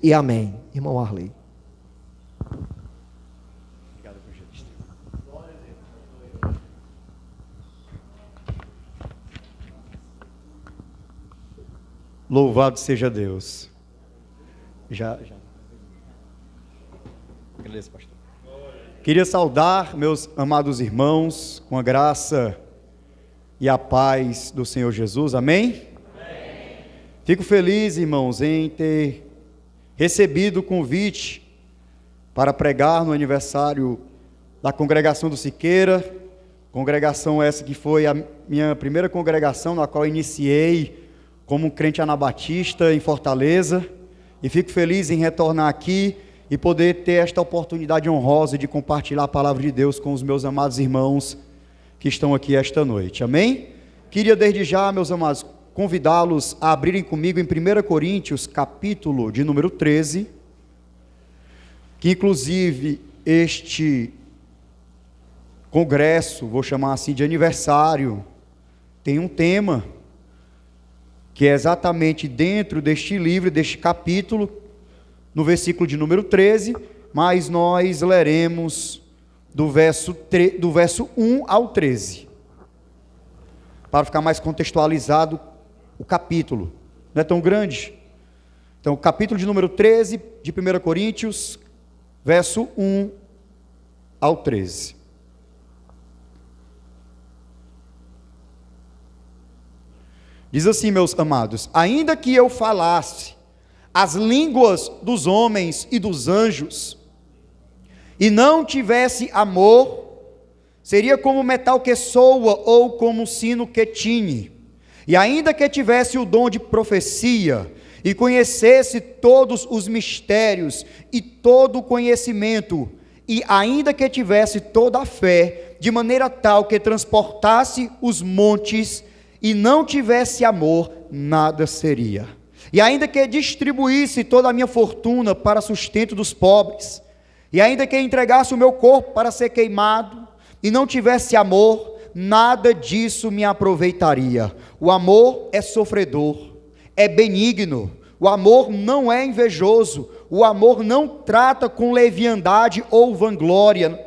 E amém. Irmão Arley. Obrigado, evangelista. Louvado seja Deus. Já. Beleza, pastor. Queria saudar meus amados irmãos com a graça e a paz do Senhor Jesus. Amém? Amém. Fico feliz, irmãos, em ter recebido o convite para pregar no aniversário da congregação do Siqueira, congregação essa que foi a minha primeira congregação, na qual iniciei como crente anabatista em Fortaleza, e fico feliz em retornar aqui e poder ter esta oportunidade honrosa de compartilhar a palavra de Deus com os meus amados irmãos que estão aqui esta noite, amém? Queria desde já, meus amados, convidá-los a abrirem comigo em 1 Coríntios, capítulo de número 13, que inclusive este congresso, vou chamar assim de aniversário, tem um tema, que é exatamente dentro deste livro, deste capítulo, no versículo de número 13, mas nós leremos do verso 1 ao 13, para ficar mais contextualizado o capítulo, não é tão grande. Então, capítulo de número 13 de 1 Coríntios, verso 1 ao 13. Diz assim, meus amados: ainda que eu falasse as línguas dos homens e dos anjos, e não tivesse amor, seria como metal que soa, ou como sino que tine. E ainda que tivesse o dom de profecia, e conhecesse todos os mistérios, e todo o conhecimento, e ainda que tivesse toda a fé, de maneira tal que transportasse os montes, e não tivesse amor, nada seria. E ainda que distribuísse toda a minha fortuna para sustento dos pobres, e ainda que entregasse o meu corpo para ser queimado, e não tivesse amor, nada disso me aproveitaria. O amor é sofredor, é benigno, o amor não é invejoso, o amor não trata com leviandade ou vanglória,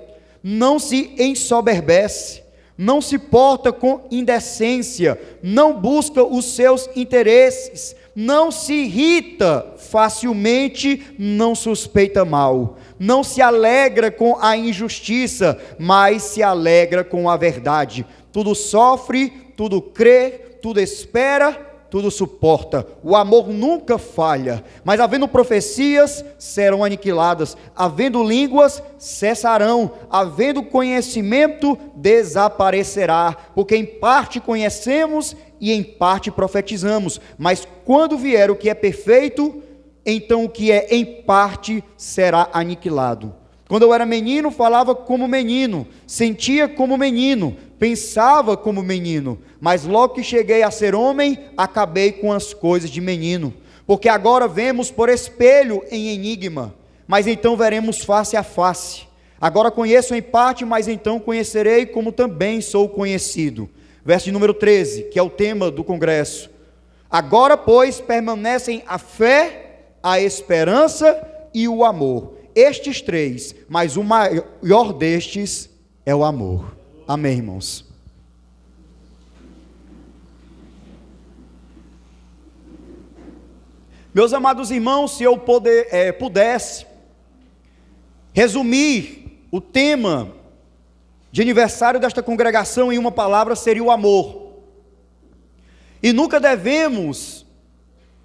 não se ensoberbece, não se porta com indecência, não busca os seus interesses, não se irrita facilmente, não suspeita mal, não se alegra com a injustiça, mas se alegra com a verdade. Tudo sofre, tudo crê, tudo espera, tudo suporta. O amor nunca falha. Mas havendo profecias, serão aniquiladas. Havendo línguas, cessarão. Havendo conhecimento, desaparecerá. Porque em parte conhecemos e em parte profetizamos. Mas quando vier o que é perfeito, então o que é em parte será aniquilado. Quando eu era menino, falava como menino, sentia como menino, pensava como menino, mas logo que cheguei a ser homem, acabei com as coisas de menino. Porque agora vemos por espelho em enigma, mas então veremos face a face. Agora conheço em parte, mas então conhecerei como também sou conhecido. Verso de número 13, que é o tema do congresso. Agora, pois, permanecem a fé, a esperança e o amor. Estes três, mas o maior destes é o amor. Amém, irmãos? Meus amados irmãos, se eu pudesse resumir o tema de aniversário desta congregação em uma palavra, seria o amor. E nunca devemos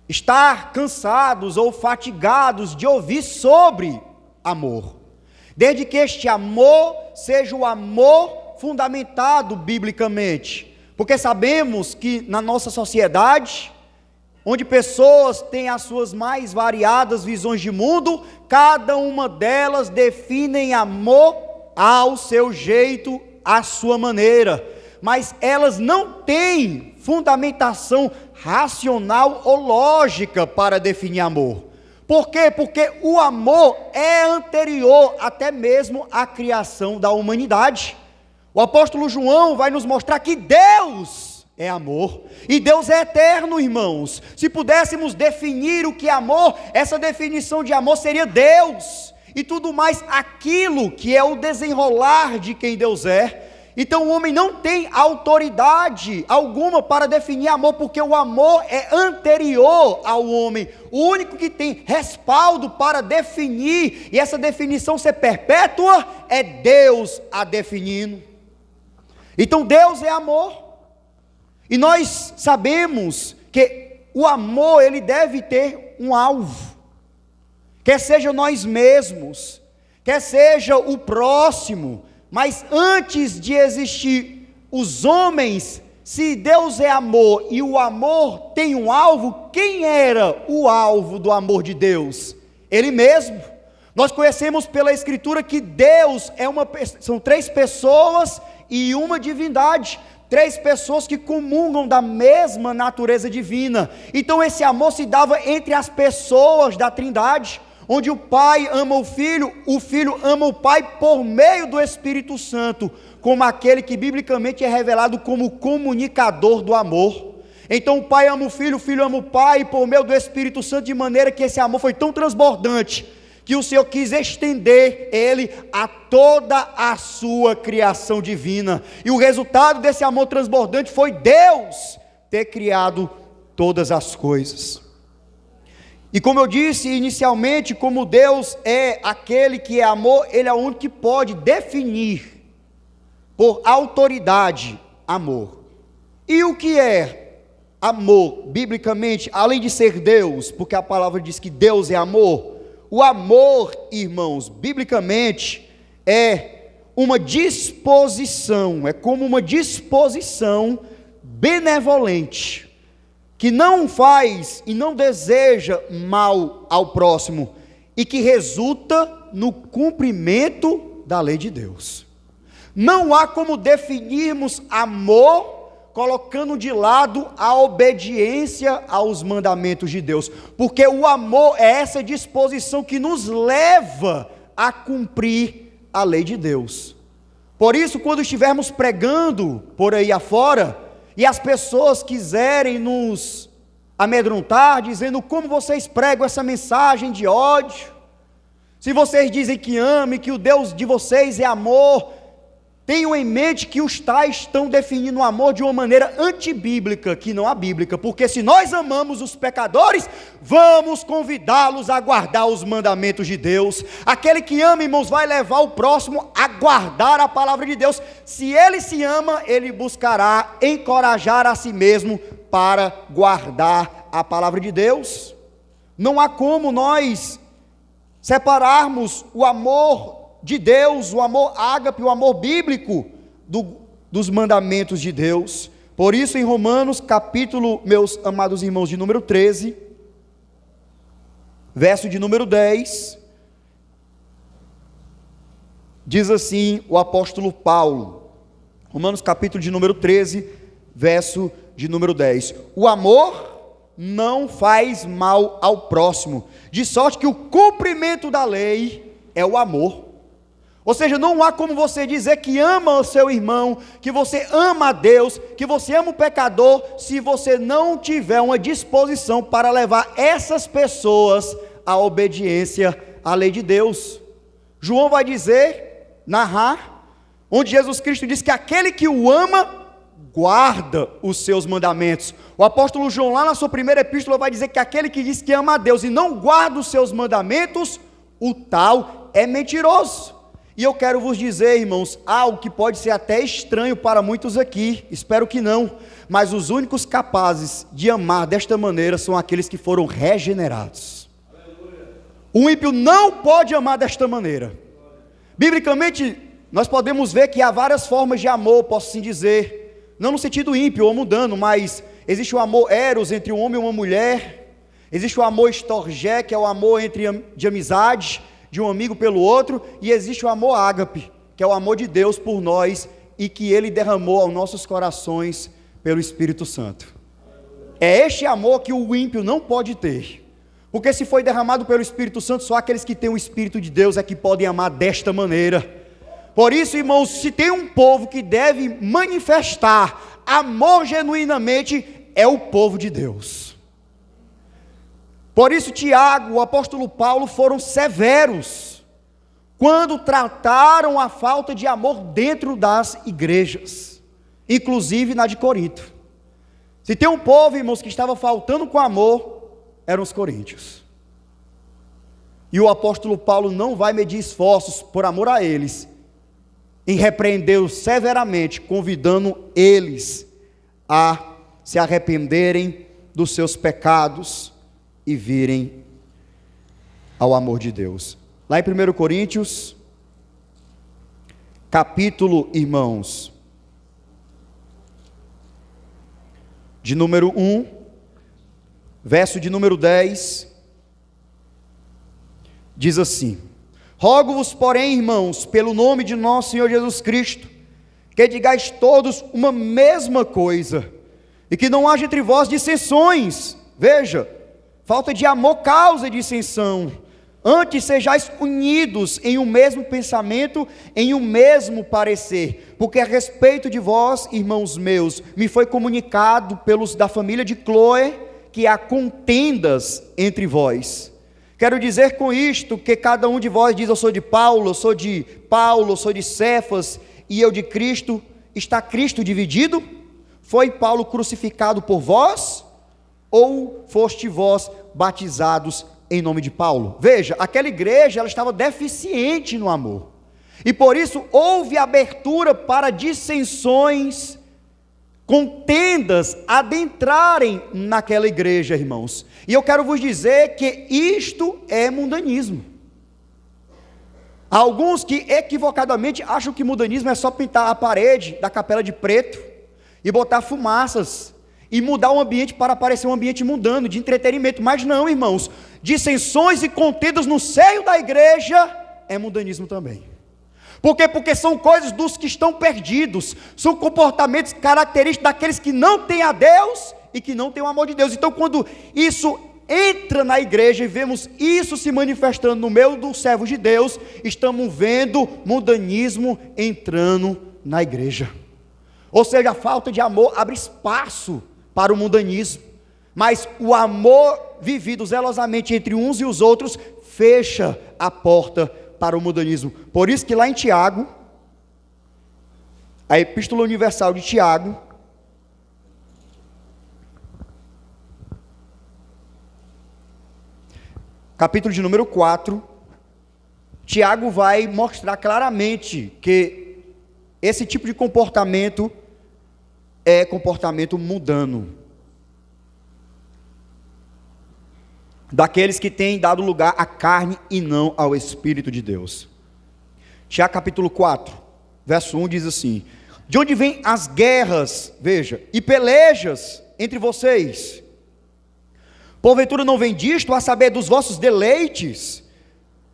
estar cansados ou fatigados de ouvir sobre amor, desde que este amor seja o amor fundamentado biblicamente, porque sabemos que na nossa sociedade, onde pessoas têm as suas mais variadas visões de mundo, cada uma delas definem amor ao seu jeito, à sua maneira, mas elas não têm fundamentação racional ou lógica para definir amor. Por quê? Porque o amor é anterior até mesmo à criação da humanidade. O apóstolo João vai nos mostrar que Deus é amor. E Deus é eterno, irmãos. Se pudéssemos definir o que é amor, essa definição de amor seria Deus e tudo mais aquilo que é o desenrolar de quem Deus é. Então o homem não tem autoridade alguma para definir amor, porque o amor é anterior ao homem. O único que tem respaldo para definir, e essa definição ser perpétua, é Deus a definindo. Então Deus é amor. E nós sabemos que o amor, ele deve ter um alvo. Quer seja nós mesmos, quer seja o próximo. Mas antes de existir os homens, se Deus é amor e o amor tem um alvo, quem era o alvo do amor de Deus? Ele mesmo. Nós conhecemos pela Escritura que Deus são 3 pessoas e uma divindade. 3 pessoas que comungam da mesma natureza divina. Então esse amor se dava entre as pessoas da Trindade, onde o Pai ama o Filho ama o Pai por meio do Espírito Santo, como aquele que biblicamente é revelado como comunicador do amor. Então o Pai ama o Filho ama o Pai por meio do Espírito Santo, de maneira que esse amor foi tão transbordante, que o Senhor quis estender ele a toda a sua criação divina. E o resultado desse amor transbordante foi Deus ter criado todas as coisas. E como eu disse inicialmente, como Deus é aquele que é amor, Ele é o único que pode definir por autoridade amor. E o que é amor, biblicamente, além de ser Deus, porque a palavra diz que Deus é amor, o amor, irmãos, biblicamente, é uma disposição, é como uma disposição benevolente, que não faz e não deseja mal ao próximo, e que resulta no cumprimento da lei de Deus. Não há como definirmos amor colocando de lado a obediência aos mandamentos de Deus, porque o amor é essa disposição que nos leva a cumprir a lei de Deus. Por isso, quando estivermos pregando por aí afora, e as pessoas quiserem nos amedrontar, dizendo como vocês pregam essa mensagem de ódio, se vocês dizem que amam e que o Deus de vocês é amor, tenham em mente que os tais estão definindo o amor de uma maneira antibíblica, que não a bíblica, porque se nós amamos os pecadores, vamos convidá-los a guardar os mandamentos de Deus. Aquele que ama, irmãos, vai levar o próximo a guardar a palavra de Deus. Se ele se ama, ele buscará encorajar a si mesmo para guardar a palavra de Deus. Não há como nós separarmos o amor de Deus, o amor ágape, o amor bíblico dos mandamentos de Deus. Por isso em Romanos capítulo, meus amados irmãos, de número 13, verso de número 10, diz assim o apóstolo Paulo, Romanos capítulo de número 13, verso de número 10, o amor não faz mal ao próximo, de sorte que o cumprimento da lei é o amor. Ou seja, não há como você dizer que ama o seu irmão, que você ama a Deus, que você ama o pecador, se você não tiver uma disposição para levar essas pessoas à obediência à lei de Deus. João vai dizer, narrar, onde Jesus Cristo diz que aquele que o ama, guarda os seus mandamentos. O apóstolo João, lá na sua primeira epístola, vai dizer que aquele que diz que ama a Deus e não guarda os seus mandamentos, o tal é mentiroso. E eu quero vos dizer, irmãos, algo que pode ser até estranho para muitos aqui, espero que não, mas os únicos capazes de amar desta maneira são aqueles que foram regenerados. O ímpio não pode amar desta maneira. Biblicamente, nós podemos ver que há várias formas de amor, posso assim dizer, não no sentido ímpio ou mundano, mas existe o amor eros entre um homem e uma mulher, existe o amor estorgé, que é o amor de amizade, de um amigo pelo outro, e existe o amor ágape, que é o amor de Deus por nós, e que Ele derramou aos nossos corações pelo Espírito Santo. É este amor que o ímpio não pode ter, porque se foi derramado pelo Espírito Santo, só aqueles que têm o Espírito de Deus é que podem amar desta maneira. Por isso, irmãos, se tem um povo que deve manifestar amor genuinamente, é o povo de Deus. Por isso Tiago, o apóstolo Paulo foram severos quando trataram a falta de amor dentro das igrejas, inclusive na de Corinto. Se tem um povo, irmãos, que estava faltando com amor, eram os coríntios. E o apóstolo Paulo não vai medir esforços por amor a eles, em repreendê-los severamente, convidando eles a se arrependerem dos seus pecados e virem ao amor de Deus. Lá em 1 Coríntios, capítulo, irmãos, de número 1, verso de número 10, diz assim: rogo-vos, porém, irmãos, pelo nome de nosso Senhor Jesus Cristo, que digais todos uma mesma coisa, e que não haja entre vós dissensões. Veja, falta de amor causa dissensão. Antes sejais unidos em um mesmo pensamento, em um mesmo parecer, porque a respeito de vós, irmãos meus, me foi comunicado pelos da família de Cloé, que há contendas entre vós. Quero dizer com isto, que cada um de vós diz: eu sou de Paulo, eu sou de Paulo, eu sou de Cefas, e eu de Cristo. Está Cristo dividido? Foi Paulo crucificado por vós? Ou foste vós batizados em nome de Paulo? Veja, aquela igreja, ela estava deficiente no amor, e por isso houve abertura para dissensões, contendas adentrarem naquela igreja, irmãos. E eu quero vos dizer que isto é mundanismo. Há alguns que equivocadamente acham que mundanismo é só pintar a parede da capela de preto e botar fumaças e mudar o ambiente para parecer um ambiente mundano, de entretenimento. Mas não, irmãos, dissensões e contendas no seio da igreja é mundanismo também. Por quê? Porque são coisas dos que estão perdidos, são comportamentos característicos daqueles que não têm a Deus e que não têm o amor de Deus. Então, quando isso entra na igreja e vemos isso se manifestando no meio dos servos de Deus, estamos vendo mundanismo entrando na igreja. Ou seja, a falta de amor abre espaço para o mundanismo, mas o amor vivido zelosamente entre uns e os outros fecha a porta para o mundanismo. Por isso que lá em Tiago, a Epístola Universal de Tiago, capítulo de número 4, Tiago vai mostrar claramente que esse tipo de comportamento é comportamento mundano, daqueles que têm dado lugar à carne e não ao Espírito de Deus. Tiago capítulo 4, verso 1 diz assim: de onde vêm as guerras, veja, e pelejas entre vocês? Porventura não vem disto, a saber, dos vossos deleites,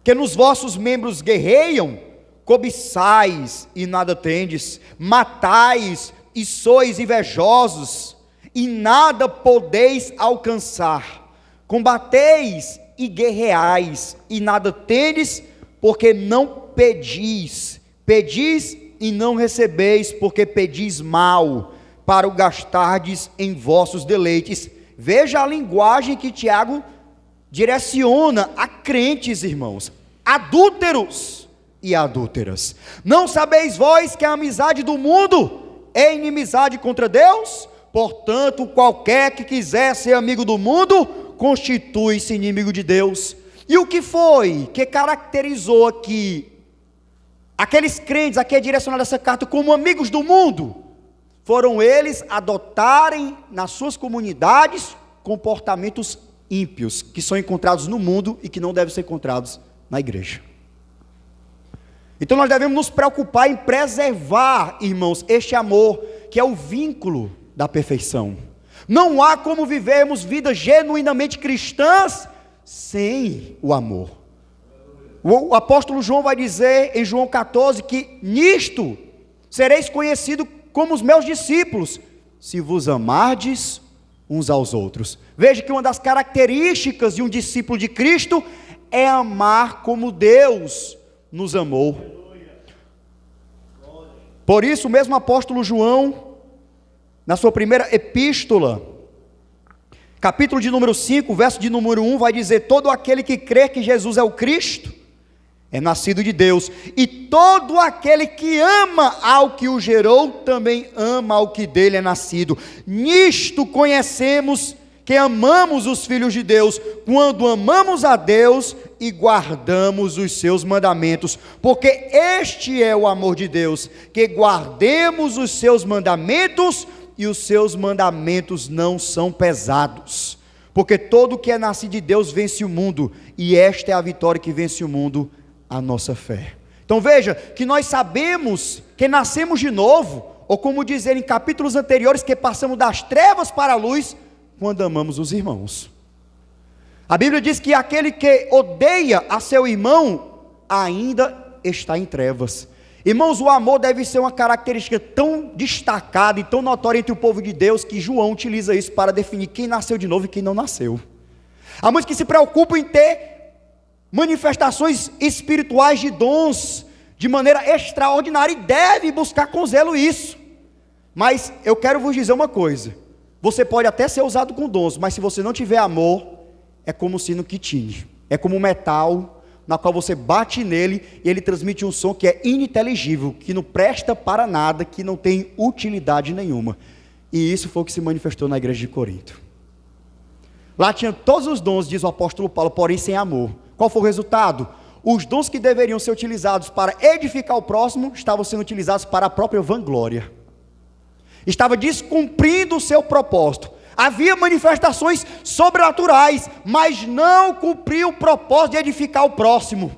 que nos vossos membros guerreiam? Cobiçais e nada tendes, matais e sois invejosos, e nada podeis alcançar. Combateis e guerreais, e nada tendes, porque não pedis. Pedis e não recebeis, porque pedis mal, para o gastardes em vossos deleites. Veja a linguagem que Tiago direciona a crentes, irmãos, adúlteros e adúlteras. Não sabeis vós que a amizade do mundo é inimizade contra Deus? Portanto, qualquer que quiser ser amigo do mundo, constitui-se inimigo de Deus. E o que foi que caracterizou aqui aqueles crentes, aqui é direcionado essa carta, como amigos do mundo? Foram eles adotarem nas suas comunidades comportamentos ímpios, que são encontrados no mundo e que não devem ser encontrados na igreja. Então nós devemos nos preocupar em preservar, irmãos, este amor, que é o vínculo da perfeição. Não há como vivermos vidas genuinamente cristãs sem o amor. O apóstolo João vai dizer em João 14 que nisto sereis conhecidos como os meus discípulos, se vos amardes uns aos outros. Veja que uma das características de um discípulo de Cristo é amar como Deus nos amou. Por isso o mesmo apóstolo João, na sua primeira epístola, capítulo de número 5, verso de número 1, vai dizer: todo aquele que crê que Jesus é o Cristo, é nascido de Deus, e todo aquele que ama ao que o gerou, também ama ao que dele é nascido. Nisto conhecemos que amamos os filhos de Deus, quando amamos a Deus e guardamos os seus mandamentos, porque este é o amor de Deus, que guardemos os seus mandamentos, e os seus mandamentos não são pesados, porque todo que é nascido de Deus vence o mundo, e esta é a vitória que vence o mundo, a nossa fé. Então veja, que nós sabemos que nascemos de novo, ou como dizer em capítulos anteriores, que passamos das trevas para a luz, quando amamos os irmãos. A Bíblia diz que aquele que odeia a seu irmão, ainda está em trevas. Irmãos, o amor deve ser uma característica tão destacada e tão notória entre o povo de Deus, que João utiliza isso para definir quem nasceu de novo e quem não nasceu. Há muitos que se preocupam em ter manifestações espirituais de dons, de maneira extraordinária, e deve buscar com zelo isso. Mas eu quero vos dizer uma coisa: você pode até ser usado com dons, mas se você não tiver amor, é como sino que tine, é como um metal na qual você bate nele e ele transmite um som que é ininteligível, que não presta para nada, que não tem utilidade nenhuma. E isso foi o que se manifestou na igreja de Corinto. Lá tinha todos os dons, diz o apóstolo Paulo, porém sem amor. Qual foi o resultado? Os dons que deveriam ser utilizados para edificar o próximo, estavam sendo utilizados para a própria vanglória. Estava descumprindo o seu propósito. Havia manifestações sobrenaturais, mas não cumpriu o propósito de edificar o próximo.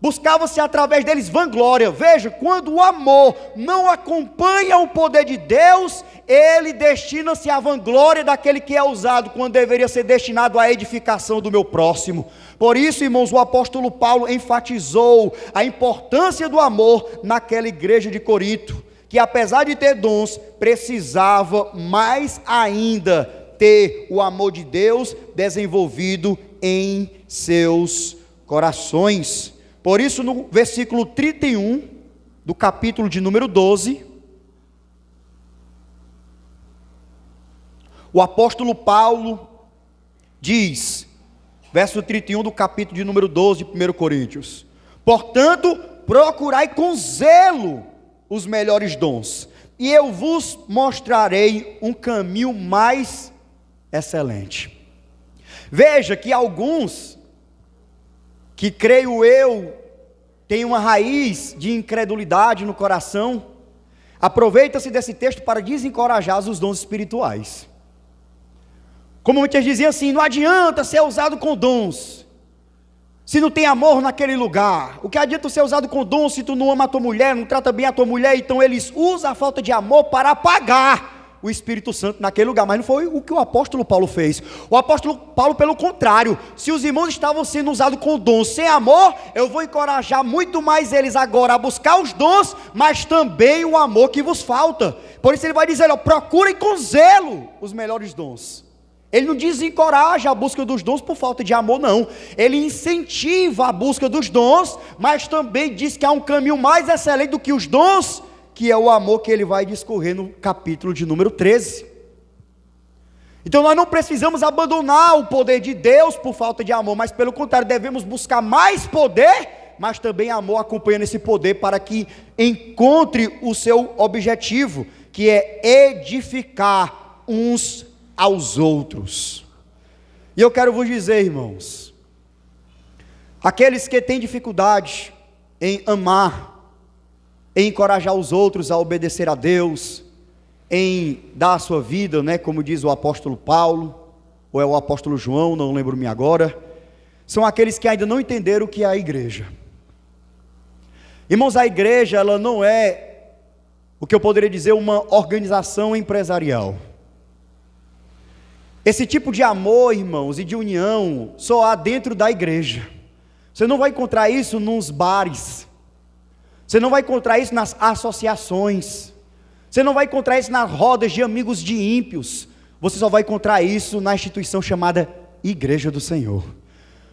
Buscava-se através deles vanglória. Veja, quando o amor não acompanha o poder de Deus, ele destina-se à vanglória daquele que é usado, quando deveria ser destinado à edificação do meu próximo. Por isso, irmãos, o apóstolo Paulo enfatizou a importância do amor naquela igreja de Corinto, que apesar de ter dons, precisava mais ainda ter o amor de Deus desenvolvido em seus corações. Por isso, no versículo 31 do capítulo de número 12, o apóstolo Paulo diz, verso 31 do capítulo de número 12 de 1 Coríntios: portanto, procurai com zelo os melhores dons, e eu vos mostrarei um caminho mais excelente. Veja que alguns, que creio eu, têm uma raiz de incredulidade no coração, aproveita-se desse texto para desencorajar os dons espirituais. Como muitas diziam assim: não adianta ser usado com dons se não tem amor naquele lugar. O que adianta ser usado com dons se tu não ama a tua mulher, não trata bem a tua mulher? Então eles usam a falta de amor para apagar o Espírito Santo naquele lugar. Mas não foi o que o apóstolo Paulo fez. O apóstolo Paulo, pelo contrário, se os irmãos estavam sendo usados com dons sem amor, eu vou encorajar muito mais eles agora a buscar os dons, mas também o amor que vos falta. Por isso ele vai dizer: procurem com zelo os melhores dons. Ele não desencoraja a busca dos dons por falta de amor, não. Ele incentiva a busca dos dons, mas também diz que há um caminho mais excelente do que os dons, que é o amor, que ele vai discorrer no capítulo de número 13. Então nós não precisamos abandonar o poder de Deus por falta de amor, mas pelo contrário, devemos buscar mais poder, mas também amor acompanhando esse poder, para que encontre o seu objetivo, que é edificar uns aos outros. E eu quero vos dizer, irmãos, aqueles que têm dificuldade em amar, em encorajar os outros a obedecer a Deus, em dar a sua vida, como diz o apóstolo Paulo, ou é o apóstolo João, não lembro-me agora, são aqueles que ainda não entenderam o que é a igreja. Irmãos, a igreja, ela não é o que eu poderia dizer uma organização empresarial. Esse tipo de amor, irmãos, e de união, só há dentro da igreja. Você não vai encontrar isso nos bares, você não vai encontrar isso nas associações, você não vai encontrar isso nas rodas de amigos de ímpios. Você só vai encontrar isso na instituição chamada Igreja do Senhor.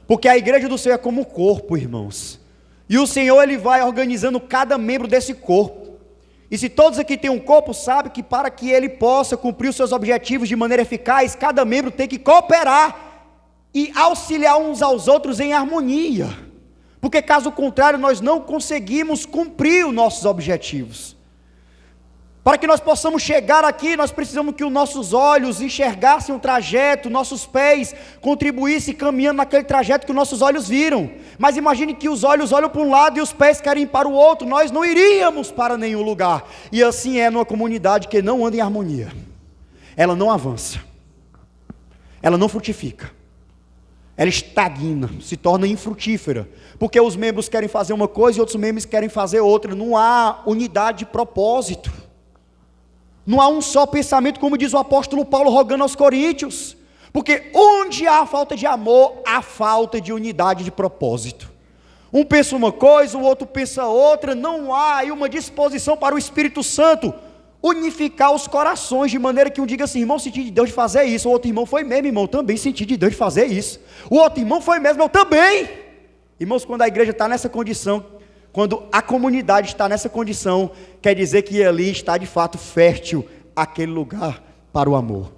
Porque a igreja do Senhor é como um corpo, irmãos, e o Senhor, ele vai organizando cada membro desse corpo. E se todos aqui têm um corpo, sabe que para que ele possa cumprir os seus objetivos de maneira eficaz, cada membro tem que cooperar e auxiliar uns aos outros em harmonia, porque caso contrário nós não conseguimos cumprir os nossos objetivos. Para que nós possamos chegar aqui, nós precisamos que os nossos olhos enxergassem um trajeto, nossos pés contribuíssem caminhando naquele trajeto que os nossos olhos viram. Mas imagine que os olhos olham para um lado e os pés querem ir para o outro, nós não iríamos para nenhum lugar. E assim é numa comunidade que não anda em harmonia. Ela não avança, ela não frutifica, ela estagna, se torna infrutífera, porque os membros querem fazer uma coisa e outros membros querem fazer outra. Não há unidade de propósito, não há um só pensamento, como diz o apóstolo Paulo rogando aos coríntios, porque onde há falta de amor, há falta de unidade de propósito. Um pensa uma coisa, o outro pensa outra, não há aí uma disposição para o Espírito Santo unificar os corações, de maneira que um diga assim: irmão, senti de Deus de fazer isso. O outro irmão: foi mesmo, irmão, também senti de Deus de fazer isso. O outro irmão: foi mesmo, eu também. Irmãos, quando a igreja está nessa condição, quando a comunidade está nessa condição, quer dizer que ali está de fato fértil aquele lugar para o amor.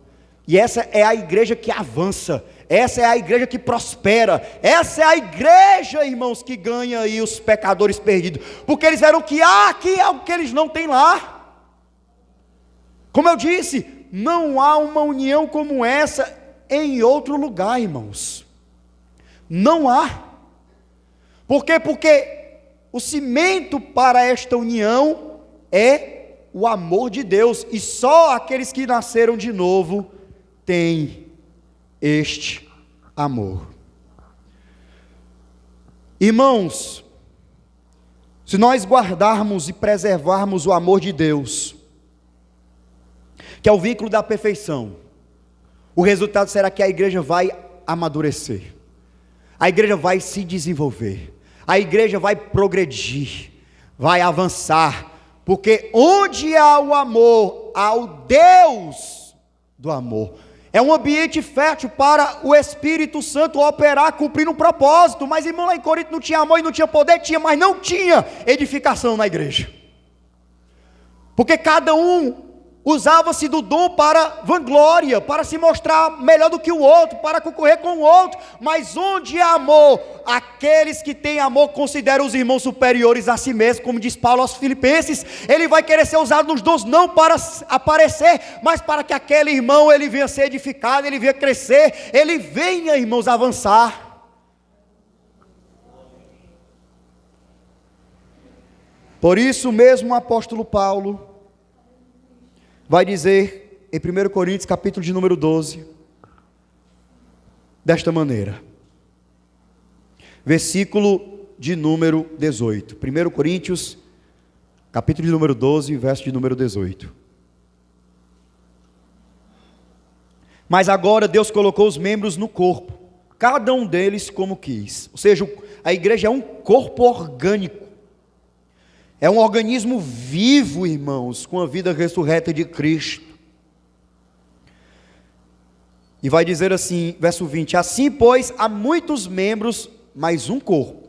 E essa é a igreja que avança, essa é a igreja que prospera, essa é a igreja, irmãos, que ganha aí os pecadores perdidos, porque eles viram que aqui é algo que eles não têm lá. Como eu disse, não há uma união como essa em outro lugar, irmãos. Não há. Por quê? Porque o cimento para esta união é o amor de Deus, e só aqueles que nasceram de novo têm este amor. Irmãos, se nós guardarmos e preservarmos o amor de Deus, que é o vínculo da perfeição, o resultado será que a igreja vai amadurecer, a igreja vai se desenvolver, a igreja vai progredir, vai avançar, porque onde há o amor, há o Deus do amor. É um ambiente fértil para o Espírito Santo operar, cumprir um propósito. Mas irmão, lá em Corinto não tinha amor e não tinha poder, tinha, mas não tinha edificação na igreja, porque cada um usava-se do dom para vanglória, para se mostrar melhor do que o outro, para concorrer com o outro. Mas onde há amor, aqueles que têm amor consideram os irmãos superiores a si mesmos, como diz Paulo aos Filipenses. Ele vai querer ser usado nos dons não para aparecer, mas para que aquele irmão ele venha ser edificado, ele venha crescer, ele venha, irmãos, avançar. Por isso mesmo o apóstolo Paulo vai dizer em 1 Coríntios capítulo de número 12, desta maneira, versículo de número 18, 1 Coríntios capítulo de número 12, verso de número 18. Mas agora Deus colocou os membros no corpo, cada um deles como quis. Ou seja, a igreja é um corpo orgânico, é um organismo vivo, irmãos, com a vida ressurreta de Cristo. E vai dizer assim, verso 20: assim, pois, há muitos membros, mas um corpo.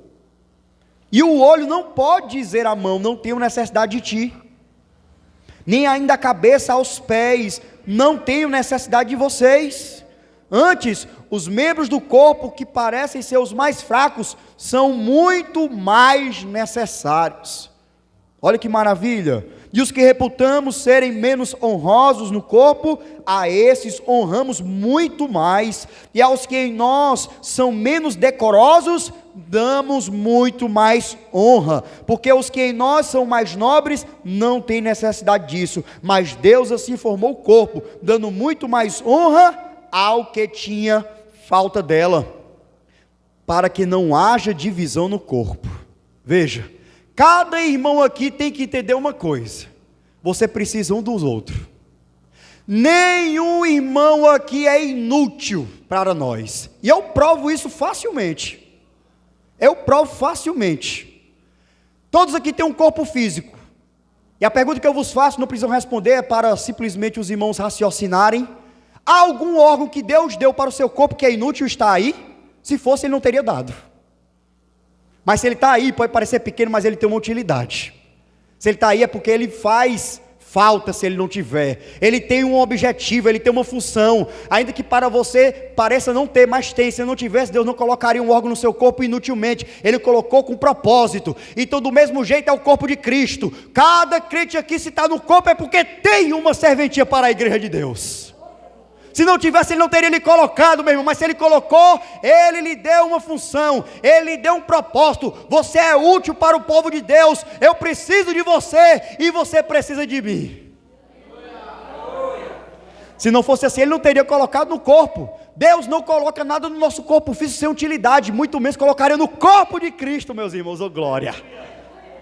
E o olho não pode dizer à mão: não tenho necessidade de ti. Nem ainda a cabeça aos pés: não tenho necessidade de vocês. Antes, os membros do corpo que parecem ser os mais fracos, são muito mais necessários. Olha que maravilha. E os que reputamos serem menos honrosos no corpo, a esses honramos muito mais. E aos que em nós são menos decorosos, damos muito mais honra. Porque os que em nós são mais nobres, não têm necessidade disso. Mas Deus assim formou o corpo, dando muito mais honra ao que tinha falta dela, para que não haja divisão no corpo. Veja, cada irmão aqui tem que entender uma coisa: você precisa um dos outros. Nenhum irmão aqui é inútil para nós. E eu provo isso facilmente. Todos aqui têm um corpo físico. E a pergunta que eu vos faço, não precisam responder, é para simplesmente os irmãos raciocinarem. Há algum órgão que Deus deu para o seu corpo que é inútil está aí? Se fosse, Ele não teria dado. Mas se ele está aí, pode parecer pequeno, mas ele tem uma utilidade. Se ele está aí é porque ele faz falta se ele não tiver. Ele tem um objetivo, ele tem uma função, ainda que para você pareça não ter, mas tem. Se não tivesse, Deus não colocaria um órgão no seu corpo inutilmente. Ele colocou com propósito. Então do mesmo jeito é o corpo de Cristo. Cada crente aqui, se está no corpo, é porque tem uma serventia para a igreja de Deus. Se não tivesse, ele não teria lhe colocado, meu irmão. Mas se ele colocou, ele lhe deu uma função, ele lhe deu um propósito. Você é útil para o povo de Deus. Eu preciso de você e você precisa de mim. Se não fosse assim, ele não teria colocado no corpo. Deus não coloca nada no nosso corpo físico sem utilidade, muito menos colocaria no corpo de Cristo, meus irmãos. Oh glória,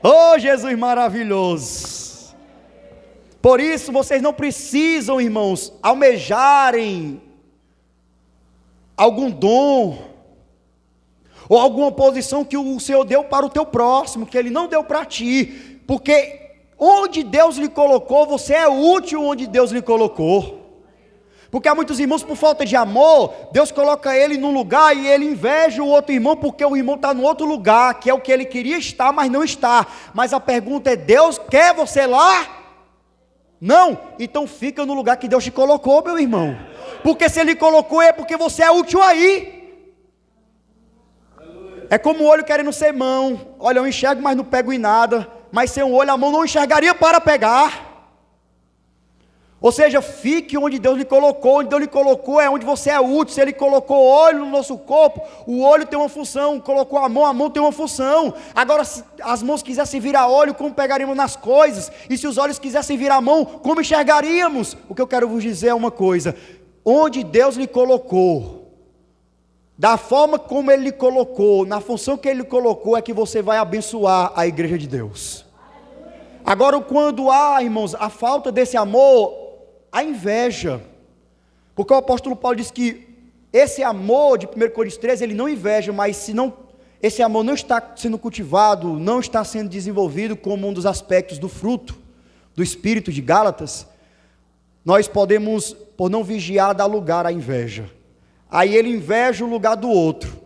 oh Jesus maravilhoso. Por isso vocês não precisam, irmãos, almejarem algum dom ou alguma posição que o Senhor deu para o teu próximo, que Ele não deu para ti, porque onde Deus lhe colocou, você é útil onde Deus lhe colocou. Porque há muitos irmãos, por falta de amor, Deus coloca ele num lugar e ele inveja o outro irmão, porque o irmão está no outro lugar, que é o que ele queria estar, mas não está. Mas a pergunta é: Deus quer você lá? Não, então fica no lugar que Deus te colocou, meu irmão. Porque se Ele colocou é porque você é útil aí. É como o olho querendo ser mão. Olha, eu enxergo, mas não pego em nada. Mas sem um olho, a mão não enxergaria para pegar. Ou seja, fique onde Deus lhe colocou. Onde Deus lhe colocou é onde você é útil. Se Ele colocou olho no nosso corpo, o olho tem uma função. Colocou a mão tem uma função. Agora, se as mãos quisessem virar olho, como pegaríamos nas coisas? E se os olhos quisessem virar mão, como enxergaríamos? O que eu quero vos dizer é uma coisa: onde Deus lhe colocou, da forma como Ele lhe colocou, na função que Ele lhe colocou, é que você vai abençoar a igreja de Deus. Agora, quando há, irmãos, a falta desse amor, a inveja, porque o apóstolo Paulo diz que esse amor de 1 Coríntios 13, ele não inveja, mas se não, esse amor não está sendo cultivado, não está sendo desenvolvido como um dos aspectos do fruto do Espírito de Gálatas, nós podemos, por não vigiar, dar lugar à inveja. Aí ele inveja o lugar do outro,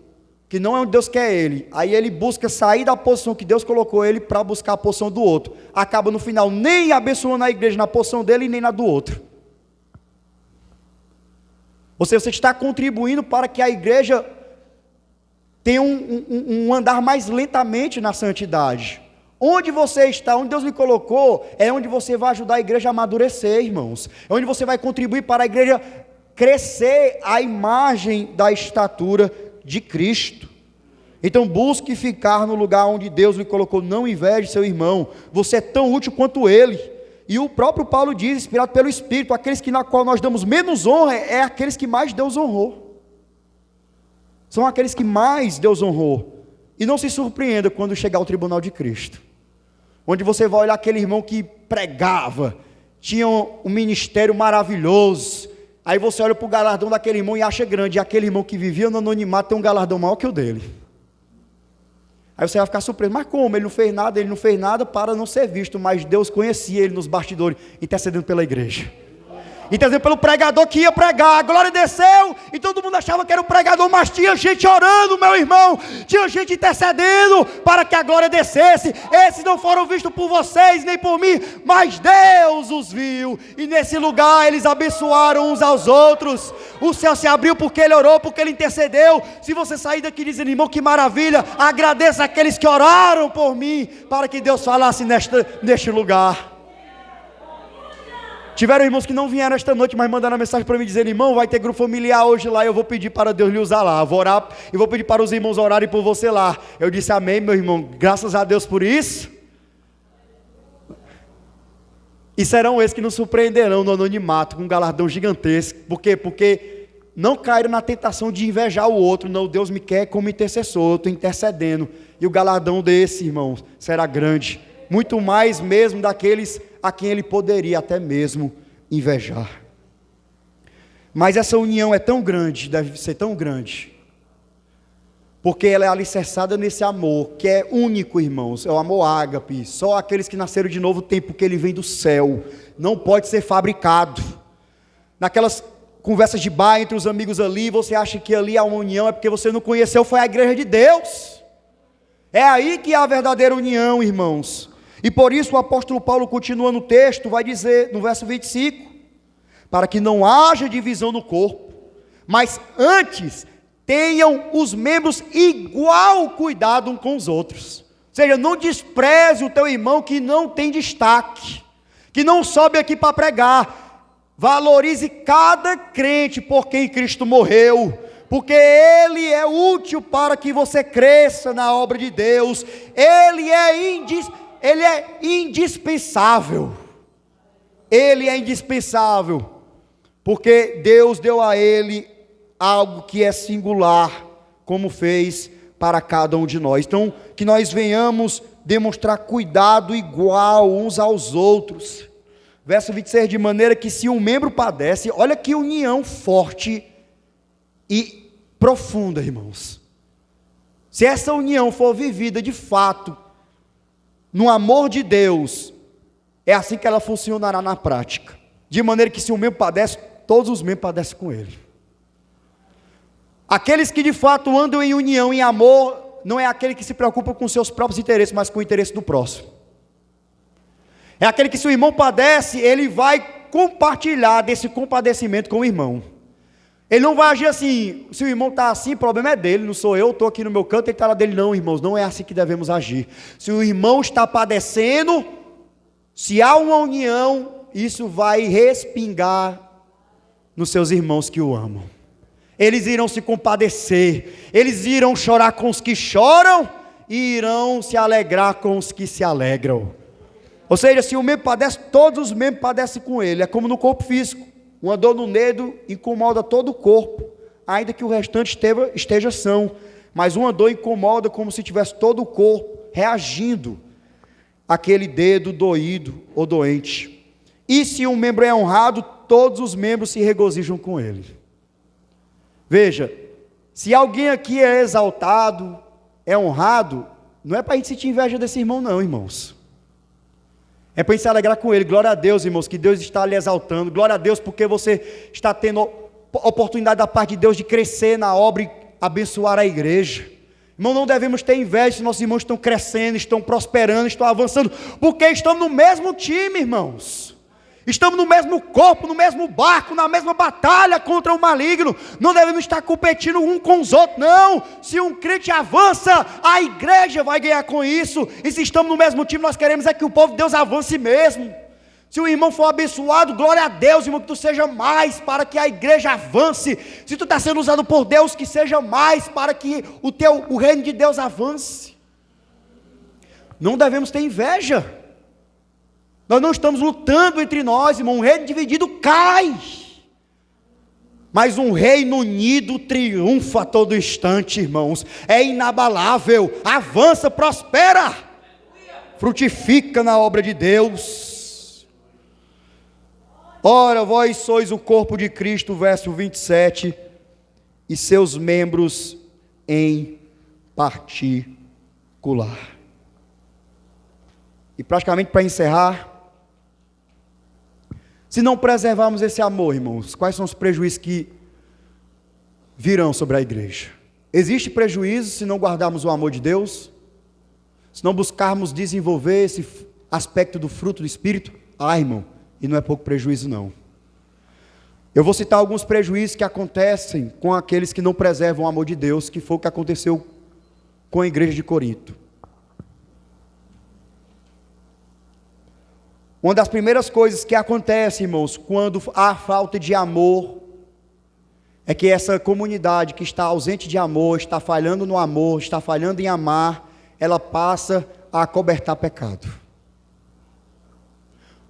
que não é onde Deus quer ele. Aí ele busca sair da posição que Deus colocou ele para buscar a posição do outro. Acaba no final nem abençoando a igreja na posição dele e nem na do outro. Ou seja, você está contribuindo para que a igreja tenha um andar mais lentamente na santidade. Onde você está, onde Deus lhe colocou, é onde você vai ajudar a igreja a amadurecer, irmãos. É onde você vai contribuir para a igreja crescer à imagem da estatura de Cristo. Então busque ficar no lugar onde Deus lhe colocou. Não inveje seu irmão. Você é tão útil quanto ele. E o próprio Paulo diz, inspirado pelo Espírito, aqueles que na qual nós damos menos honra, é aqueles que mais Deus honrou. São aqueles que mais Deus honrou. E não se surpreenda quando chegar ao tribunal de Cristo, onde você vai olhar aquele irmão que pregava, tinha um ministério maravilhoso. Aí você olha para o galardão daquele irmão e acha grande. E aquele irmão que vivia no anonimato tem um galardão maior que o dele. Aí você vai ficar surpreso: mas como? Ele não fez nada para não ser visto. Mas Deus conhecia ele nos bastidores, intercedendo pela igreja, intercedendo pelo pregador que ia pregar. A glória desceu e todo mundo achava que era o pregador, mas tinha gente orando, meu irmão. Tinha gente intercedendo para que a glória descesse. Esses não foram vistos por vocês nem por mim, mas Deus os viu. E nesse lugar eles abençoaram uns aos outros. O céu se abriu porque ele orou, porque ele intercedeu. Se você sair daqui dizendo: irmão, que maravilha, agradeça aqueles que oraram por mim, para que Deus falasse neste lugar. Tiveram irmãos que não vieram esta noite, mas mandaram uma mensagem para mim dizendo: irmão, vai ter grupo familiar hoje lá, eu vou pedir para Deus lhe usar lá, eu vou orar e vou pedir para os irmãos orarem por você lá. Eu disse: amém, meu irmão, graças a Deus por isso. E serão esses que nos surpreenderão no anonimato, com um galardão gigantesco. Por quê? Porque não caíram na tentação de invejar o outro. Não, Deus me quer como intercessor, eu estou intercedendo. E o galardão desse, irmãos, será grande. Muito mais mesmo daqueles a quem ele poderia até mesmo invejar. Mas essa união é tão grande, deve ser tão grande, porque ela é alicerçada nesse amor, que é único, irmãos. É o amor ágape. Só aqueles que nasceram de novo têm, porque ele vem do céu. Não pode ser fabricado. Naquelas conversas de bar entre os amigos ali, você acha que ali há uma união, é porque você não conheceu, foi a igreja de Deus. É aí que há a verdadeira união, irmãos. E por isso o apóstolo Paulo continua no texto, vai dizer no verso 25, para que não haja divisão no corpo, mas antes tenham os membros igual cuidado uns com os outros. Ou seja, não despreze o teu irmão que não tem destaque, que não sobe aqui para pregar. Valorize cada crente por quem Cristo morreu, porque ele é útil para que você cresça na obra de Deus. Ele é indispensável. Ele é indispensável, porque Deus deu a ele algo que é singular, como fez para cada um de nós. Então, que nós venhamos demonstrar cuidado igual uns aos outros. Verso 26, de maneira que se um membro padece, olha que união forte e profunda, irmãos. Se essa união for vivida de fato, no amor de Deus, é assim que ela funcionará na prática. De maneira que se um membro padece, todos os membros padecem com ele. Aqueles que de fato andam em união, em amor, não é aquele que se preocupa com seus próprios interesses, mas com o interesse do próximo. É aquele que, se o irmão padece, ele vai compartilhar desse compadecimento com o irmão. Ele não vai agir assim, se o irmão está assim, o problema é dele, não sou eu, estou aqui no meu canto, ele está lá dele. Não, irmãos, não é assim que devemos agir. Se o irmão está padecendo, se há uma união, isso vai respingar nos seus irmãos que o amam. Eles irão se compadecer, eles irão chorar com os que choram, e irão se alegrar com os que se alegram. Ou seja, se o membro padece, todos os membros padecem com ele. É como no corpo físico, uma dor no dedo incomoda todo o corpo, ainda que o restante esteja são, mas uma dor incomoda como se tivesse todo o corpo reagindo àquele dedo doído ou doente. E se um membro é honrado, todos os membros se regozijam com ele. Veja, se alguém aqui é exaltado, é honrado, não é para a gente sentir inveja desse irmão não, irmãos. É para a gente se alegrar com ele. Glória a Deus, irmãos, que Deus está lhe exaltando. Glória a Deus porque você está tendo oportunidade da parte de Deus de crescer na obra e abençoar a igreja. Irmão, não devemos ter inveja se nossos irmãos estão crescendo, estão prosperando, estão avançando, porque estamos no mesmo time, irmãos. Estamos no mesmo corpo, no mesmo barco, na mesma batalha contra o maligno. Não devemos estar competindo um com os outros, não. Se um crente avança, a igreja vai ganhar com isso. E se estamos no mesmo time, nós queremos é que o povo de Deus avance mesmo. Se o irmão for abençoado, glória a Deus, irmão, que tu seja mais para que a igreja avance. Se tu está sendo usado por Deus, que seja mais para que o reino de Deus avance. Não devemos ter inveja. Nós não estamos lutando entre nós, irmão. Um reino dividido cai, mas um reino unido triunfa a todo instante, irmãos. É inabalável, avança, prospera, frutifica na obra de Deus. Ora, vós sois o corpo de Cristo, verso 27, e seus membros em particular. E praticamente para encerrar, se não preservarmos esse amor, irmãos, quais são os prejuízos que virão sobre a igreja? Existe prejuízo se não guardarmos o amor de Deus? Se não buscarmos desenvolver esse aspecto do fruto do Espírito? Irmão, e não é pouco prejuízo não. Eu vou citar alguns prejuízos que acontecem com aqueles que não preservam o amor de Deus, que foi o que aconteceu com a igreja de Corinto. Uma das primeiras coisas que acontece, irmãos, quando há falta de amor, é que essa comunidade que está ausente de amor, está falhando no amor, está falhando em amar, ela passa a acobertar pecado.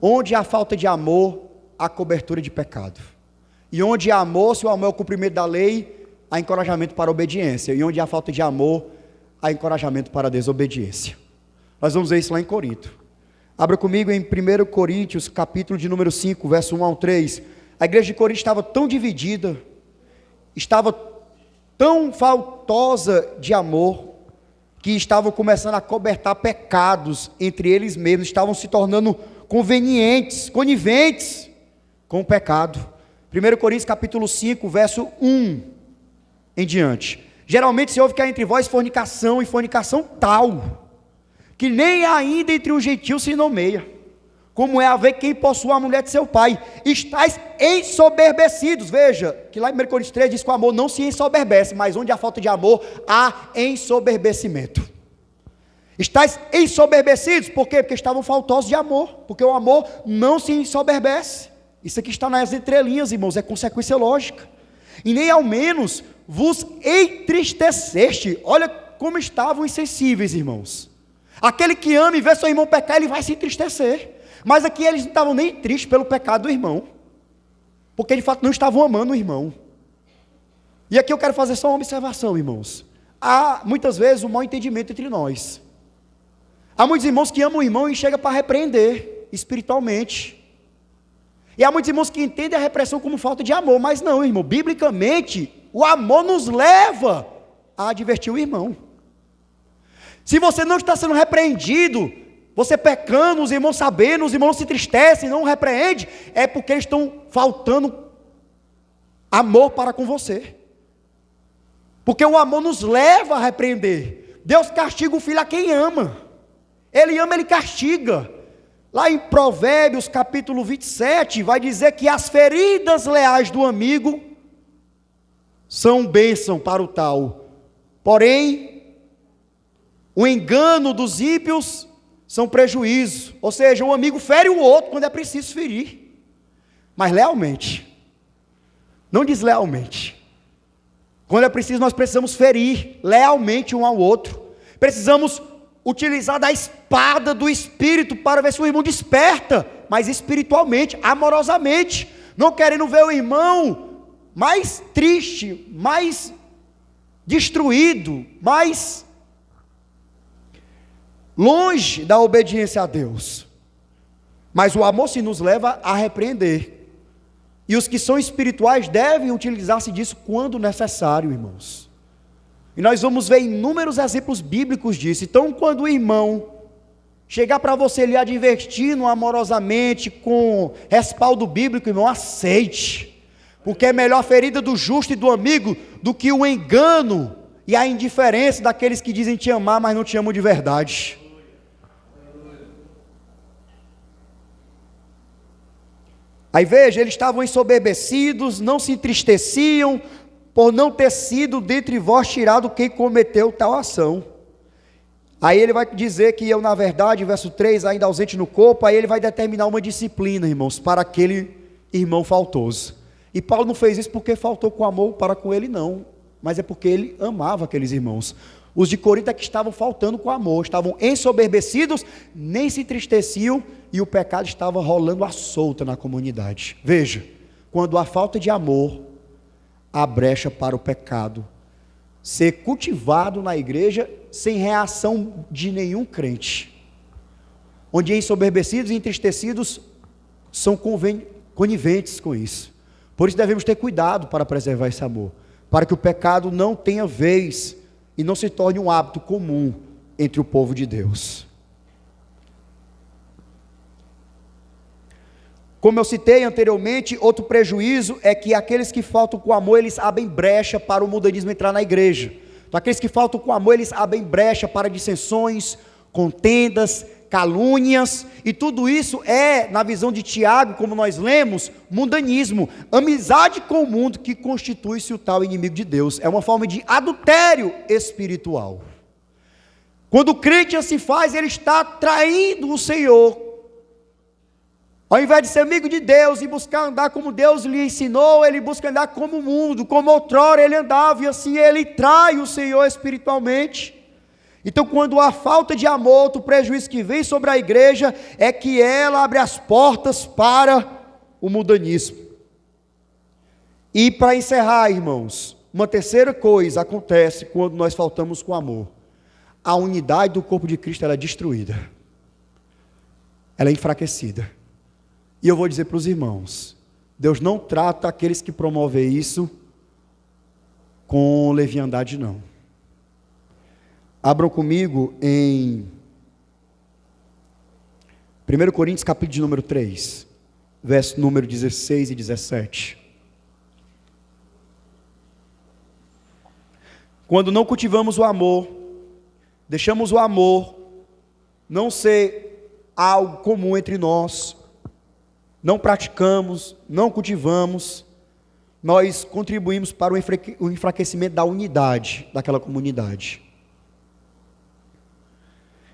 Onde há falta de amor, há cobertura de pecado. E onde há amor, se o amor é o cumprimento da lei, há encorajamento para a obediência. E onde há falta de amor, há encorajamento para a desobediência. Nós vamos ver isso lá em Corinto. Abra comigo em 1 Coríntios, capítulo de número 5, verso 1 ao 3. A igreja de Corinto estava tão dividida, estava tão faltosa de amor, que estavam começando a cobertar pecados entre eles mesmos, estavam se tornando coniventes com o pecado. 1 Coríntios capítulo 5, verso 1 em diante. Geralmente se ouve que há entre vós fornicação, e fornicação tal, que nem ainda entre os gentios se nomeia, como é haver quem possua a mulher de seu pai. Estais ensoberbecidos. Veja, que lá em 1 Coríntios 3 diz que o amor não se ensoberbece, mas onde há falta de amor, há ensoberbecimento. Estais ensoberbecidos, por quê? Porque estavam faltosos de amor, porque o amor não se ensoberbece. Isso aqui está nas entrelinhas, irmãos, é consequência lógica. E nem ao menos vos entristeceste. Olha como estavam insensíveis, irmãos. Aquele que ama e vê seu irmão pecar, ele vai se entristecer. Mas aqui eles não estavam nem tristes pelo pecado do irmão, porque de fato não estavam amando o irmão. E aqui eu quero fazer só uma observação, irmãos. Há muitas vezes um mau entendimento entre nós. Há muitos irmãos que amam o irmão e chegam para repreender espiritualmente. E há muitos irmãos que entendem a repressão como falta de amor, mas não, irmão, biblicamente, o amor nos leva a advertir o irmão. Se você não está sendo repreendido, você pecando, os irmãos sabendo, os irmãos não se entristecem, não repreende, é porque eles estão faltando amor para com você. Porque o amor nos leva a repreender. Deus castiga o filho a quem ama. Ele ama, ele castiga. Lá em Provérbios capítulo 27, vai dizer que as feridas leais do amigo são bênção para o tal. Porém, o engano dos ímpios são prejuízo. Ou seja, o amigo fere o outro quando é preciso ferir. Mas lealmente. Não deslealmente. Quando é preciso, nós precisamos ferir lealmente um ao outro. Precisamos utilizar da espada do Espírito para ver se o irmão desperta, mas espiritualmente, amorosamente, não querendo ver o irmão mais triste, mais destruído, mais longe da obediência a Deus. Mas o amor se nos leva a repreender. E os que são espirituais devem utilizar-se disso quando necessário, irmãos. E nós vamos ver inúmeros exemplos bíblicos disso. Então, quando o irmão chegar para você lhe advertindo amorosamente, com respaldo bíblico, irmão, aceite. Porque é melhor a ferida do justo e do amigo do que o engano e a indiferença daqueles que dizem te amar, mas não te amam de verdade. Aí veja, eles estavam ensoberbecidos, não se entristeciam, por não ter sido dentre vós tirado quem cometeu tal ação. Aí ele vai dizer que eu, na verdade, verso 3, ainda ausente no corpo, aí ele vai determinar uma disciplina, irmãos, para aquele irmão faltoso. E Paulo não fez isso porque faltou com amor para com ele, não, mas é porque ele amava aqueles irmãos. Os de Corinto é que estavam faltando com amor, estavam ensoberbecidos, nem se entristeciam, e o pecado estava rolando à solta na comunidade. Veja, quando há falta de amor, há brecha para o pecado ser cultivado na igreja sem reação de nenhum crente. Onde ensoberbecidos e entristecidos são coniventes com isso. Por isso devemos ter cuidado para preservar esse amor, para que o pecado não tenha vez e não se torne um hábito comum entre o povo de Deus. Como eu citei anteriormente, outro prejuízo é que aqueles que faltam com amor, eles abrem brecha para o mundanismo entrar na igreja. Então, aqueles que faltam com amor, eles abrem brecha para dissensões, contendas, calúnias, e tudo isso é, na visão de Tiago, como nós lemos, mundanismo, amizade com o mundo que constitui-se o tal inimigo de Deus. É uma forma de adultério espiritual. Quando o crente assim faz, ele está traindo o Senhor. Ao invés de ser amigo de Deus e buscar andar como Deus lhe ensinou, ele busca andar como o mundo, como outrora ele andava, e assim ele trai o Senhor espiritualmente. Então, quando há falta de amor, outro prejuízo que vem sobre a igreja é que ela abre as portas para o mundanismo. E para encerrar, irmãos, uma terceira coisa acontece quando nós faltamos com amor. A unidade do corpo de Cristo ela é destruída, ela é enfraquecida. E eu vou dizer para os irmãos, Deus não trata aqueles que promovem isso com leviandade, não. Abram comigo em 1 Coríntios capítulo de número 3, verso número 16 e 17. Quando não cultivamos o amor, deixamos o amor não ser algo comum entre nós, não praticamos, não cultivamos, nós contribuímos para o enfraquecimento da unidade daquela comunidade.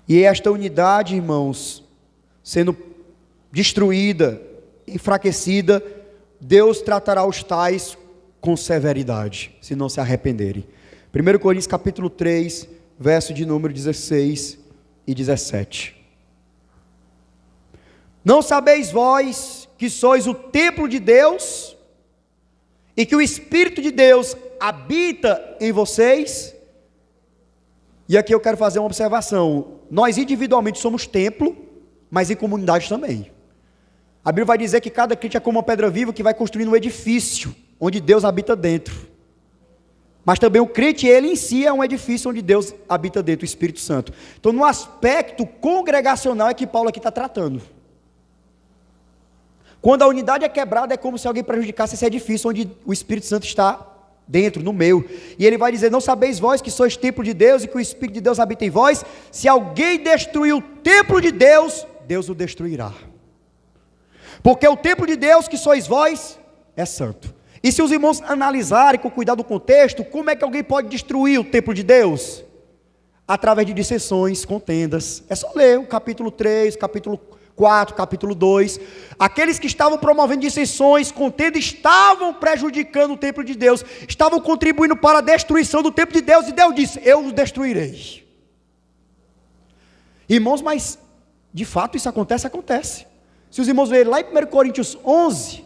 E esta unidade, irmãos, sendo destruída, enfraquecida, Deus tratará os tais com severidade, se não se arrependerem. 1 Coríntios capítulo 3, verso de número 16 e 17. Não sabeis vós que sois o templo de Deus, e que o Espírito de Deus habita em vocês? E aqui eu quero fazer uma observação. Nós individualmente somos templo, mas em comunidade também. A Bíblia vai dizer que cada crente é como uma pedra viva que vai construindo um edifício, onde Deus habita dentro. Mas também o crente, ele em si é um edifício onde Deus habita dentro, o Espírito Santo. Então, no aspecto congregacional é que Paulo aqui está tratando. Quando a unidade é quebrada, é como se alguém prejudicasse esse edifício onde o Espírito Santo está dentro, no meio. E ele vai dizer: não sabeis vós que sois templo de Deus e que o Espírito de Deus habita em vós? Se alguém destruir o templo de Deus, Deus o destruirá. Porque o templo de Deus, que sois vós, é santo. E se os irmãos analisarem com cuidado do contexto, como é que alguém pode destruir o templo de Deus? Através de dissensões, contendas. É só ler o capítulo 3, capítulo 4, capítulo 2, aqueles que estavam promovendo dissensões, contenda, estavam prejudicando o templo de Deus, estavam contribuindo para a destruição do templo de Deus, e Deus disse: eu os destruirei. Irmãos, mas de fato isso acontece. Se os irmãos lerem lá em 1 Coríntios 11,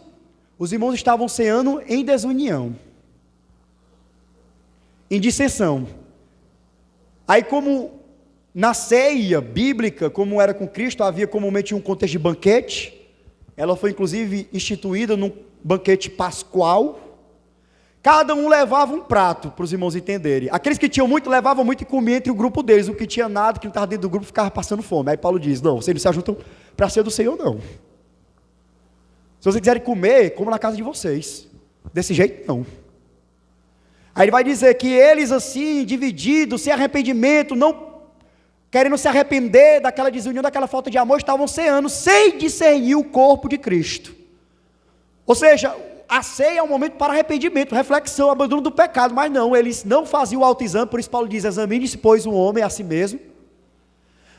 os irmãos estavam ceando em desunião, em dissensão. Aí, como na ceia bíblica, como era com Cristo, havia comumente um contexto de banquete. Ela foi inclusive instituída num banquete pascual. Cada um levava um prato, para os irmãos entenderem. Aqueles que tinham muito, levavam muito e comiam entre o grupo deles. O que tinha nada, que não estava dentro do grupo, ficava passando fome. Aí Paulo diz: não, vocês não se ajuntam para a ceia do Senhor, não. Se vocês quiserem comer, como na casa de vocês. Desse jeito, não. Aí ele vai dizer que eles assim, divididos, sem arrependimento, não querendo se arrepender daquela desunião, daquela falta de amor, estavam ceando, sem discernir o corpo de Cristo. Ou seja, a ceia é um momento para arrependimento, reflexão, abandono do pecado, mas não, eles não faziam o autoexame, por isso Paulo diz: examine-se, pois, um homem a si mesmo.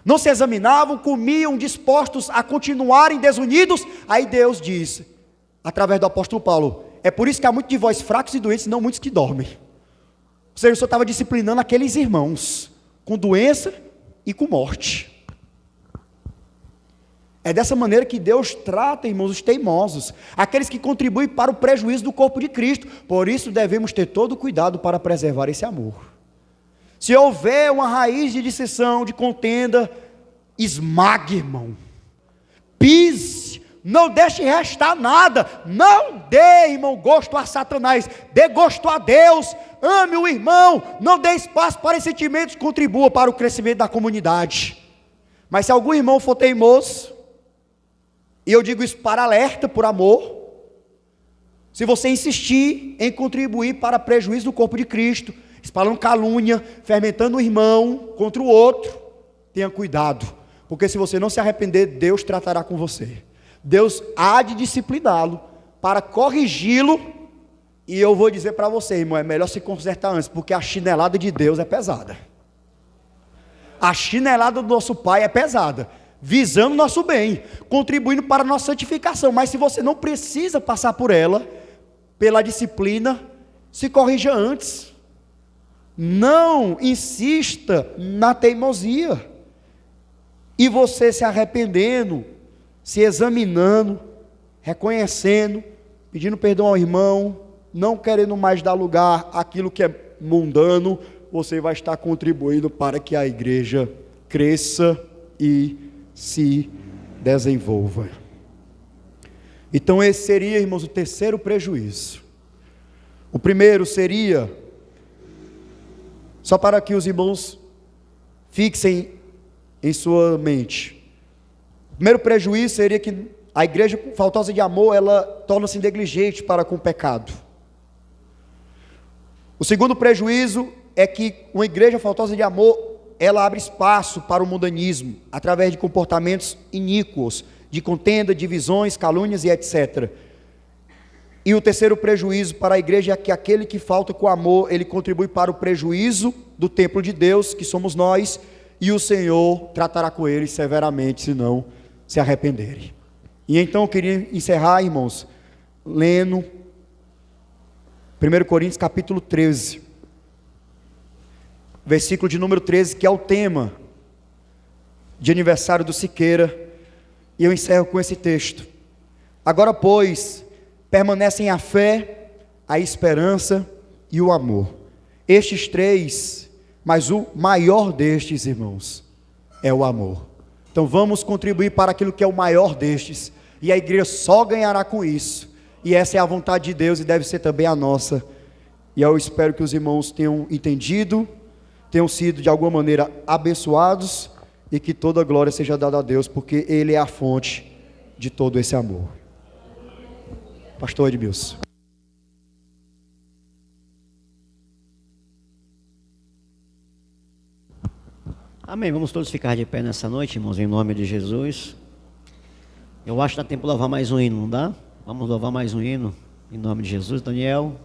Não se examinavam, comiam, dispostos a continuarem desunidos. Aí Deus diz, através do apóstolo Paulo: é por isso que há muitos de vós fracos e doentes, não muitos que dormem. Ou seja, o Senhor estava disciplinando aqueles irmãos, com doença e com morte. É dessa maneira que Deus trata, irmãos, os teimosos, aqueles que contribuem para o prejuízo do corpo de Cristo. Por isso devemos ter todo o cuidado para preservar esse amor. Se houver uma raiz de dissensão, de contenda, esmague, irmão, pise, não deixe restar nada, não dê, irmão, gosto a Satanás, dê gosto a Deus, ame o irmão, não dê espaço para esses sentimentos, contribua para o crescimento da comunidade. Mas se algum irmão for teimoso, e eu digo isso para alerta, por amor, se você insistir em contribuir para prejuízo do corpo de Cristo, espalhando calúnia, fermentando o irmão contra o outro, tenha cuidado, porque se você não se arrepender, Deus tratará com você. Deus há de discipliná-lo para corrigi-lo. E eu vou dizer para você, irmão, é melhor se consertar antes, porque a chinelada de Deus é pesada. A chinelada do nosso Pai é pesada, visando o nosso bem, contribuindo para a nossa santificação. Mas se você não precisa passar por ela, pela disciplina, se corrija antes. Não insista na teimosia. E você se arrependendo, se examinando, reconhecendo, pedindo perdão ao irmão, não querendo mais dar lugar àquilo que é mundano, você vai estar contribuindo para que a igreja cresça e se desenvolva. Então esse seria, irmãos, o terceiro prejuízo. O primeiro seria, só para que os irmãos fixem em sua mente, o primeiro prejuízo seria que a igreja faltosa de amor, ela torna-se negligente para com o pecado. O segundo prejuízo é que uma igreja faltosa de amor ela abre espaço para o mundanismo, através de comportamentos iníquos, de contenda, divisões, calúnias e etc. E o terceiro prejuízo para a igreja é que aquele que falta com amor, ele contribui para o prejuízo do templo de Deus, que somos nós, e o Senhor tratará com eles severamente, se não se arrependerem. E então eu queria encerrar, irmãos, lendo 1 Coríntios capítulo 13, versículo de número 13, que é o tema de aniversário do Siqueira, e eu encerro com esse texto. Agora, pois, permanecem a fé, a esperança e o amor. Estes três, mas o maior destes, irmãos, é o amor. Então vamos contribuir para aquilo que é o maior destes, e a igreja só ganhará com isso, e essa é a vontade de Deus e deve ser também a nossa. E eu espero que os irmãos tenham entendido, tenham sido de alguma maneira abençoados, e que toda a glória seja dada a Deus, porque Ele é a fonte de todo esse amor. Pastor Edmilson. Amém, vamos todos ficar de pé nessa noite, irmãos, em nome de Jesus. Eu acho que dá tempo de louvar mais um hino, não dá? Vamos louvar mais um hino, em nome de Jesus. Daniel.